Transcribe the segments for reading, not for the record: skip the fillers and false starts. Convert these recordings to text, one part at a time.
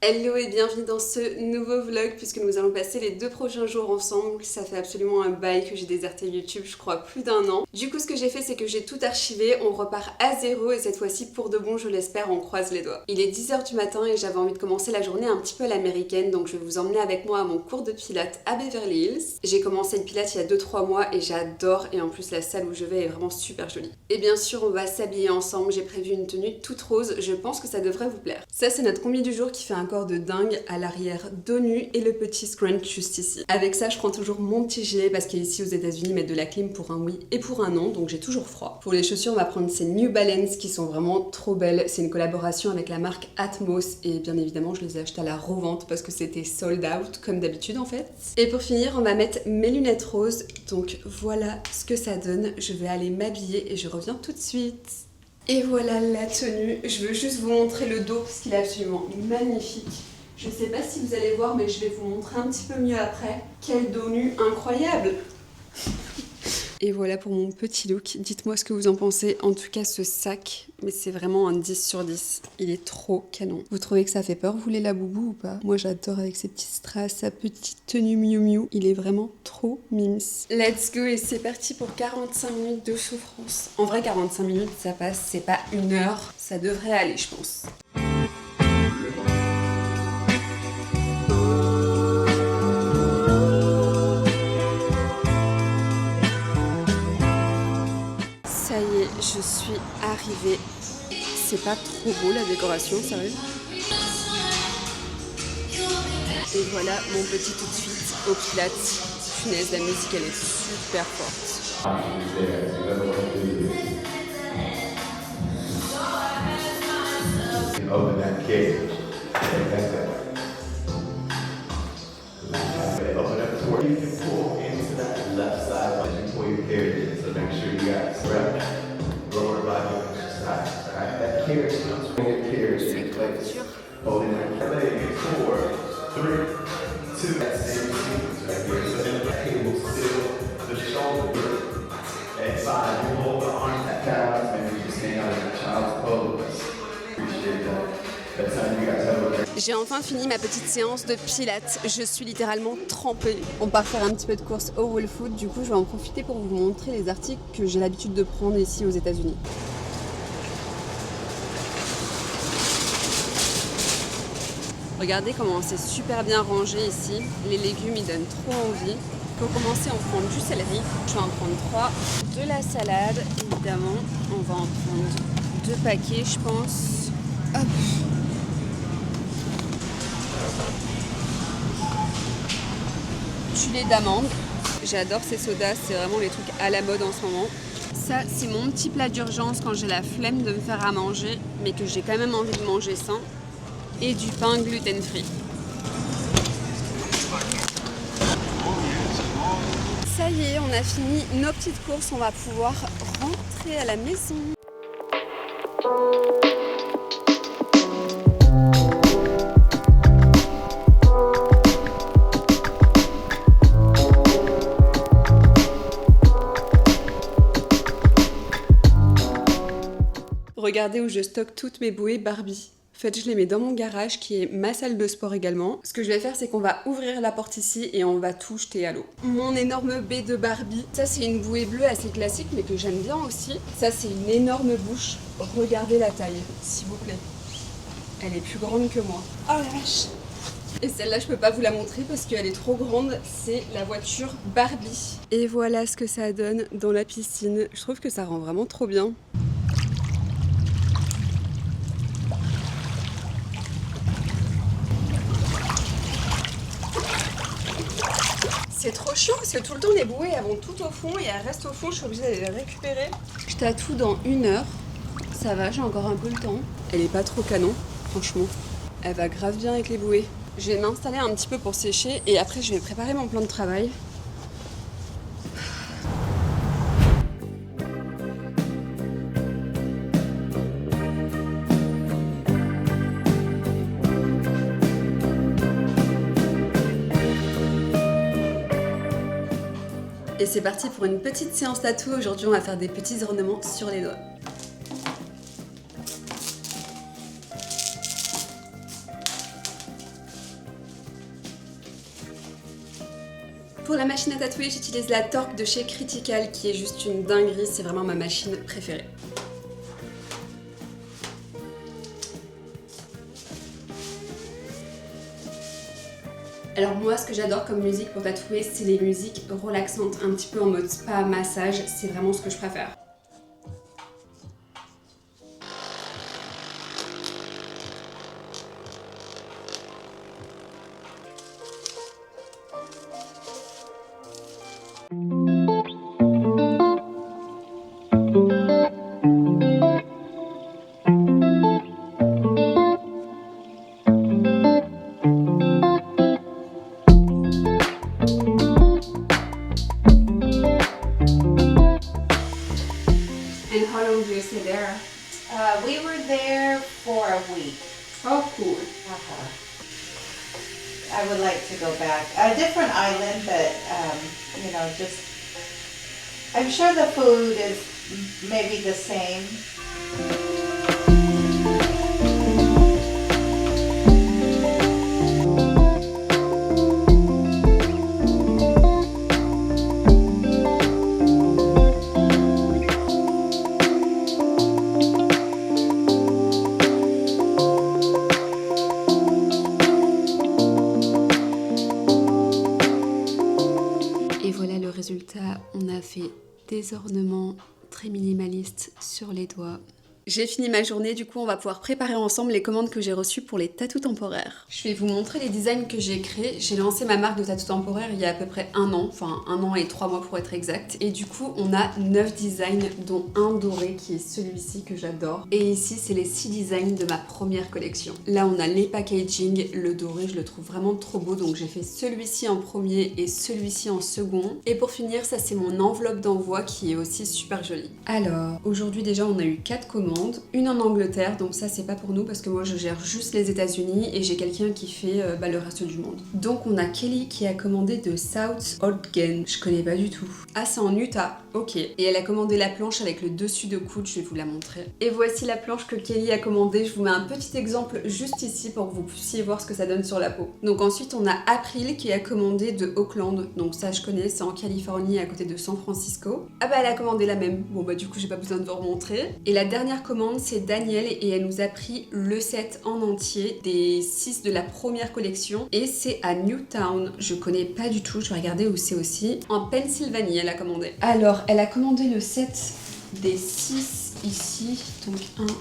Hello et bienvenue dans ce nouveau vlog puisque nous allons passer les 2 prochains jours ensemble. Ça fait absolument un bail que j'ai déserté YouTube, je crois plus d'1 an. Du coup ce que j'ai fait c'est que j'ai tout archivé, on repart à zéro et cette fois-ci pour de bon je l'espère, on croise les doigts. Il est 10h du matin et j'avais envie de commencer la journée un petit peu à l'américaine, donc je vais vous emmener avec moi à mon cours de pilates à Beverly Hills. J'ai commencé le pilates il y a 2-3 mois et j'adore, et en plus la salle où je vais est vraiment super jolie. Et bien sûr on va s'habiller ensemble, j'ai prévu une tenue toute rose, je pense que ça devrait vous plaire. Ça c'est notre combi du jour qui fait un corps de dingue, à l'arrière dos nu et le petit scrunch juste ici. Avec ça je prends toujours mon petit gilet parce qu'ici aux États-Unis ils mettent de la clim pour un oui et pour un non, donc j'ai toujours froid. Pour les chaussures on va prendre ces New Balance qui sont vraiment trop belles. C'est une collaboration avec la marque Atmos et bien évidemment je les ai achetées à la revente parce que c'était sold out comme d'habitude en fait. Et pour finir on va mettre mes lunettes roses, donc voilà ce que ça donne. Je vais aller m'habiller et je reviens tout de suite. Et voilà la tenue. Je veux juste vous montrer le dos parce qu'il est absolument magnifique. Je sais pas si vous allez voir mais je vais vous montrer un petit peu mieux après. Quel dos nu incroyable! Et voilà pour mon petit look. Dites-moi ce que vous en pensez. En tout cas, ce sac, mais c'est vraiment un 10 sur 10. Il est trop canon. Vous trouvez que ça fait peur, vous les Labubu ou pas? Moi, j'adore avec ses petits strass, sa petite tenue Miu Miu. Il est vraiment trop mimes. Let's go et c'est parti pour 45 minutes de souffrance. En vrai, 45 minutes, ça passe. C'est pas 1 heure. Ça devrait aller, je pense. Ça y est, je suis arrivée. C'est pas trop beau la décoration, sérieux. Et voilà mon petit tout de suite au pilates. Punaise, la musique elle est super forte. Open that cage. Open up the door. You can pull into that left side as you pull your carriage in. So make sure you got strap, lower body exercise. Alright, that carriage comes from your carriage in place. Holding that leg. 4, 3, 2. That same sequence right here. So then the cable still the shoulder grip. At 5, you hold the arms at calves, maybe you stay out in a child's pose. Appreciate that. J'ai enfin fini ma petite séance de pilates, je suis littéralement trempée. On part faire un petit peu de course au Whole Foods, du coup je vais en profiter pour vous montrer les articles que j'ai l'habitude de prendre ici aux États-Unis. Regardez comment c'est super bien rangé ici, les légumes ils donnent trop envie. Pour commencer on prend du céleri, je vais en prendre 3, de la salade évidemment, on va en prendre 2 paquets je pense. Hop. Du lait d'amande, j'adore ces sodas, c'est vraiment les trucs à la mode en ce moment. Ça c'est mon petit plat d'urgence quand j'ai la flemme de me faire à manger mais que j'ai quand même envie de manger sain. Et du pain gluten free. Ça y est, on a fini nos petites courses, on va pouvoir rentrer à la maison. Regardez où je stocke toutes mes bouées Barbie. En fait, je les mets dans mon garage qui est ma salle de sport également. Ce que je vais faire, c'est qu'on va ouvrir la porte ici et on va tout jeter à l'eau. Mon énorme baie de Barbie. Ça, c'est une bouée bleue assez classique, mais que j'aime bien aussi. Ça, c'est une énorme bouche. Regardez la taille, s'il vous plaît. Elle est plus grande que moi. Oh la vache! Et celle-là, je peux pas vous la montrer parce qu'elle est trop grande. C'est la voiture Barbie. Et voilà ce que ça donne dans la piscine. Je trouve que ça rend vraiment trop bien. C'est trop chiant parce que tout le temps les bouées elles vont tout au fond et elles restent au fond, je suis obligée d'aller les récupérer. Je tatoue dans 1 heure, ça va, j'ai encore un peu le temps. Elle est pas trop canon, franchement. Elle va grave bien avec les bouées. Je vais m'installer un petit peu pour sécher et après je vais préparer mon plan de travail. Et c'est parti pour une petite séance tatou. Aujourd'hui, on va faire des petits ornements sur les doigts. Pour la machine à tatouer, j'utilise la Torque de chez Critical qui est juste une dinguerie, c'est vraiment ma machine préférée. Alors moi, ce que j'adore comme musique pour tatouer, c'est les musiques relaxantes, un petit peu en mode spa, massage, c'est vraiment ce que je préfère. And how long do you stay there? We were there for a week. Oh, cool. I would like to go back. A different island, but you know, just I'm sure the food is maybe the same. Et voilà le résultat, on a fait des ornements très minimalistes sur les doigts. J'ai fini ma journée, du coup on va pouvoir préparer ensemble les commandes que j'ai reçues pour les tatous temporaires. Je vais vous montrer les designs que j'ai créés. J'ai lancé ma marque de tatous temporaires il y a à peu près un an, enfin 1 an et 3 mois pour être exact. Et du coup on a 9 designs dont un doré qui est celui-ci que j'adore. Et ici c'est les 6 designs de ma première collection. Là on a les packaging, le doré je le trouve vraiment trop beau donc j'ai fait celui-ci en premier et celui-ci en second. Et pour finir ça c'est mon enveloppe d'envoi qui est aussi super jolie. Alors aujourd'hui déjà on a eu 4 commandes. Une en Angleterre, donc ça c'est pas pour nous parce que moi je gère juste les États-Unis et j'ai quelqu'un qui fait le reste du monde. Donc on a Kelly qui a commandé de South Ogden, je connais pas du tout. Ah c'est en Utah, ok. Et elle a commandé la planche avec le dessus de coude, je vais vous la montrer. Et voici la planche que Kelly a commandée, je vous mets un petit exemple juste ici pour que vous puissiez voir ce que ça donne sur la peau. Donc ensuite on a April qui a commandé de Oakland, donc ça je connais, c'est en Californie à côté de San Francisco. Ah bah elle a commandé la même, bon bah du coup j'ai pas besoin de vous remontrer. Et la dernière commande c'est Danielle et elle nous a pris le set en entier des 6 de la première collection et c'est à Newtown, je connais pas du tout, je vais regarder où c'est aussi, en Pennsylvanie elle a commandé. Alors elle a commandé le set des 6 ici, donc 1, 2,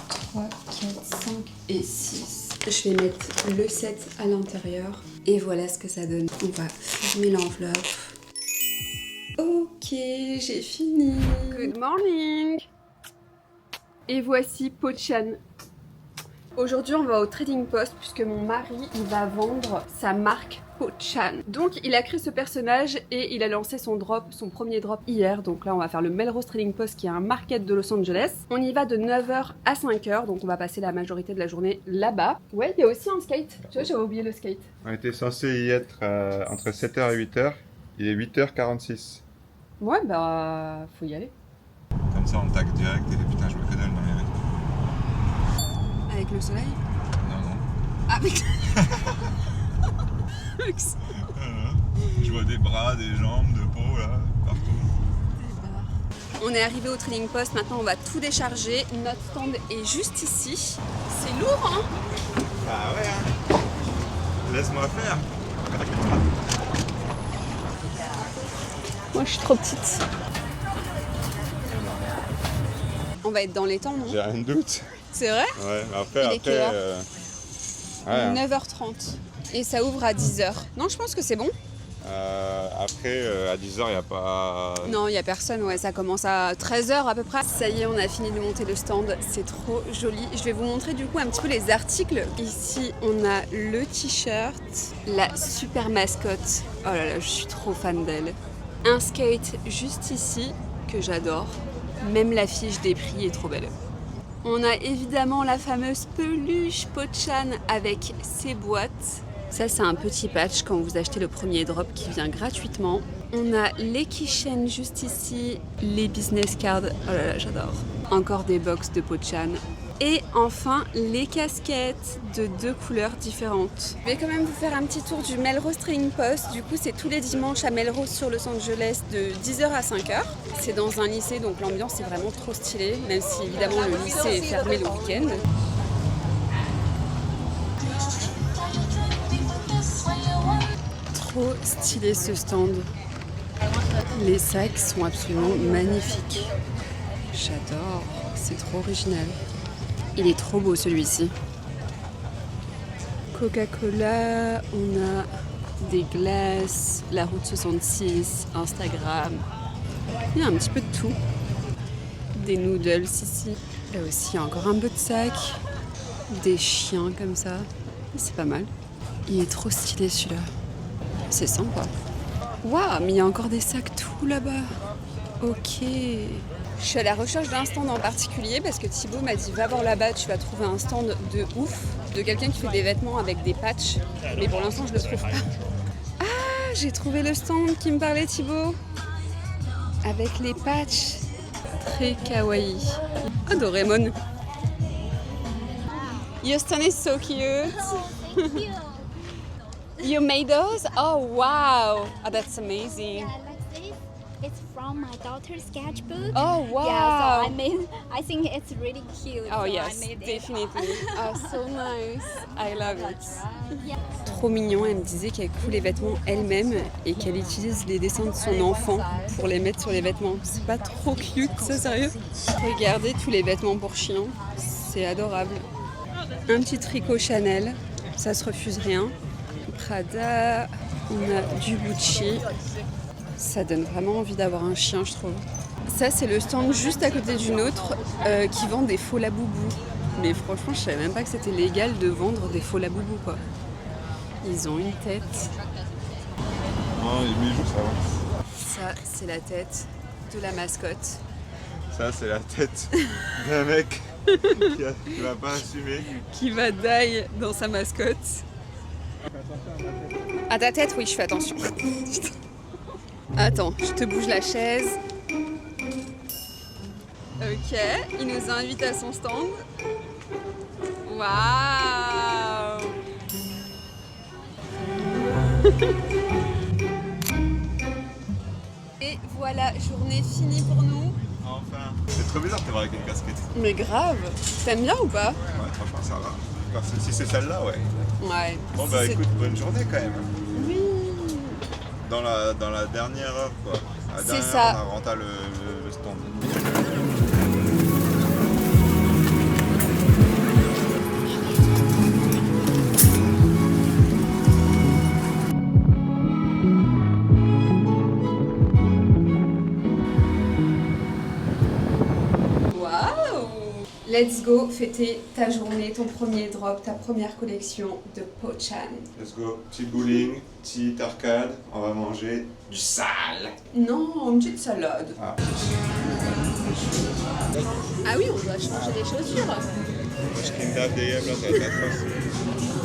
3, 4, 5 et 6. Je vais mettre le set à l'intérieur et voilà ce que ça donne. On va fermer l'enveloppe. Ok, j'ai fini. Good morning. Et voici Pochan. Aujourd'hui, on va au Trading Post puisque mon mari, il va vendre sa marque Pochan. Donc, il a créé ce personnage et il a lancé son premier drop hier. Donc là, on va faire le Melrose Trading Post qui est un market de Los Angeles. On y va de 9h à 5h, donc on va passer la majorité de la journée là-bas. Ouais, il y a aussi un skate. Tu vois, j'avais oublié le skate. On était censé y être entre 7h et 8h. Il est 8h46. Ouais, bah, faut y aller. Comme ça, on le tag direct et putain, je me connais dans les rues. Avec le soleil? Non, non. Ah, avec... Je vois des bras, des jambes, de peau, là, partout. On est arrivé au Trading Post, maintenant on va tout décharger. Notre stand est juste ici. C'est lourd, hein? Ah ouais, hein. Laisse-moi faire. Moi, je suis trop petite. On va être dans les temps, non? J'ai rien de doute. C'est vrai? Ouais, mais après, Il est quelle heure ouais. 9h30. Et ça ouvre à 10h. Non, je pense que c'est bon. Après, à 10h, il n'y a pas... Non, il n'y a personne, ouais, ça commence à 13h à peu près. Ça y est, on a fini de monter le stand, c'est trop joli. Je vais vous montrer du coup un petit peu les articles. Ici, on a le t-shirt, la super mascotte. Oh là là, je suis trop fan d'elle. Un skate juste ici, que j'adore. Même la fiche des prix est trop belle. On a évidemment la fameuse peluche Pochan avec ses boîtes. Ça, c'est un petit patch quand vous achetez le premier drop qui vient gratuitement. On a les keychains juste ici, les business cards. Oh là là, j'adore. Encore des box de Pochan. Et enfin, les casquettes de 2 couleurs différentes. Je vais quand même vous faire un petit tour du Melrose Trading Post. Du coup, c'est tous les dimanches à Melrose sur Los Angeles de 10h à 5h. C'est dans un lycée, donc l'ambiance est vraiment trop stylée, même si évidemment le lycée est fermé le week-end. Trop stylé ce stand. Les sacs sont absolument magnifiques. J'adore, c'est trop original. Il est trop beau celui-ci. Coca-Cola, on a des glaces, la route 66, Instagram. Il y a un petit peu de tout. Des noodles ici. Là aussi, il y a encore un peu de sac. Des chiens comme ça. C'est pas mal. Il est trop stylé celui-là. C'est sympa. Waouh, mais il y a encore des sacs tout là-bas. Ok. Je suis à la recherche d'un stand en particulier parce que Thibaut m'a dit va voir là-bas, tu vas trouver un stand de ouf, de quelqu'un qui fait des vêtements avec des patchs. Mais pour l'instant, je le trouve pas. Ah, j'ai trouvé le stand qui me parlait Thibaut. Avec les patchs. Très kawaii. Oh, Doraemon. Your stand is so cute. Thank you. You made those? Oh, wow. Oh, that's amazing. Yeah, like this. It's from my daughter's sketchbook. Oh, wow. Yeah, so I think it's really cute. Oh, so yes, I made definitely. Oh, so nice. I love it. Yeah. Trop mignon, elle me disait qu'elle coud les vêtements elle-même et qu'elle utilise les dessins de son enfant pour les mettre sur les vêtements. C'est pas trop cute, ça, sérieux? Regardez tous les vêtements pour chiens, c'est adorable. Un petit tricot Chanel, ça se refuse rien. Prada, on a du Gucci. Ça donne vraiment envie d'avoir un chien, je trouve. Ça, c'est le stand juste à côté du nôtre qui vend des faux laboubous. Mais franchement, je savais même pas que c'était légal de vendre des faux laboubous, quoi. Ils ont une tête. Non, il met juste ça. Ça, c'est la tête de la mascotte. Ça, c'est la tête d'un mec qui va pas assumer. Qui va die dans sa mascotte. À ta tête, oui, je fais attention. Attends, je te bouge la chaise. Ok, il nous invite à son stand. Waouh! Et voilà, journée finie pour nous. Enfin. C'est trop bizarre de te voir avec une casquette. Mais grave, t'aimes bien ou pas? Ouais, franchement, ça va. Enfin, si c'est celle-là, ouais. Ouais. Bon, Si bah c'est- écoute, bonne journée quand même. Oui. Dans la dernière heure, quoi. À la C'est dernière ça. heure, on a rentré le stand. Waouh! Let's go fêter ta journée, ton premier drop, ta première collection de Pochan. Let's go. Petit bowling, petite arcade. On va manger du sale. Non, une petite salade. Ah. Ah oui, on doit changer des chaussures. Je kidnappe des yeux, là, ça va être atroce.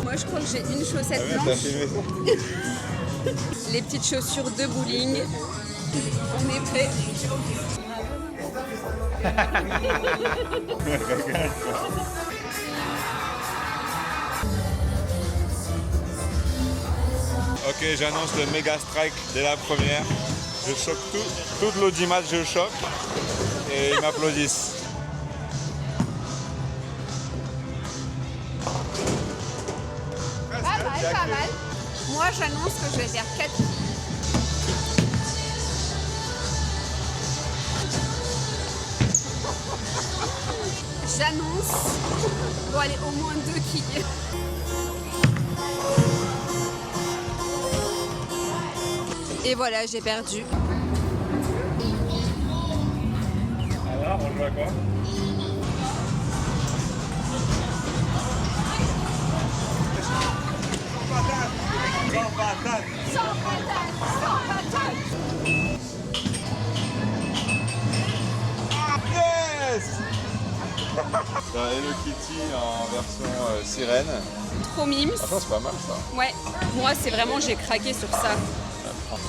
Moi, je crois que j'ai une chaussette Ah ouais, t'as blanche, filmé ça. les petites chaussures de bowling. On est prêt. Ok, j'annonce le méga strike dès la première. Je choque toute l'audimat, je choque. Et ils m'applaudissent. Pas mal. Moi, j'annonce que je vais faire 4. J'annonce. Bon, allez, au moins 2 quilles. Et voilà, j'ai perdu. Alors, on joue à quoi? Yes! T'as Hello Kitty en version sirène. Trop mimes. Franchement, c'est pas mal ça. Ouais, moi, c'est vraiment, j'ai craqué sur ça.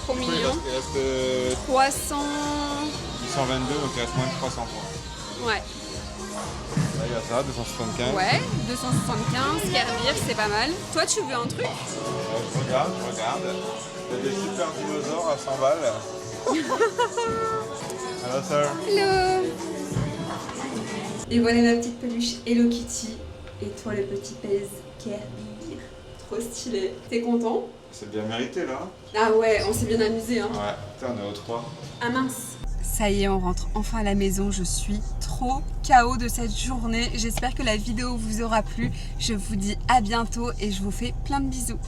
Trop Il mignon. reste 300. 822, donc il reste moins de 300 points. Ouais. Ouais, il y a ça, 275. Ouais, 275, Kermir, c'est pas mal. Toi, tu veux un truc? Je regarde. Il y a des super dinosaures à 100 balles. Hello, sir. Hello! Et voilà ma petite peluche Hello Kitty. Et toi, le petit pèse Kermir. Trop stylé. T'es content? C'est bien mérité là. Ah ouais, on s'est bien amusé, hein. Ouais, putain, on est au 3. Ah mince. Ça y est, on rentre enfin à la maison. Je suis trop KO de cette journée. J'espère que la vidéo vous aura plu. Je vous dis à bientôt et je vous fais plein de bisous.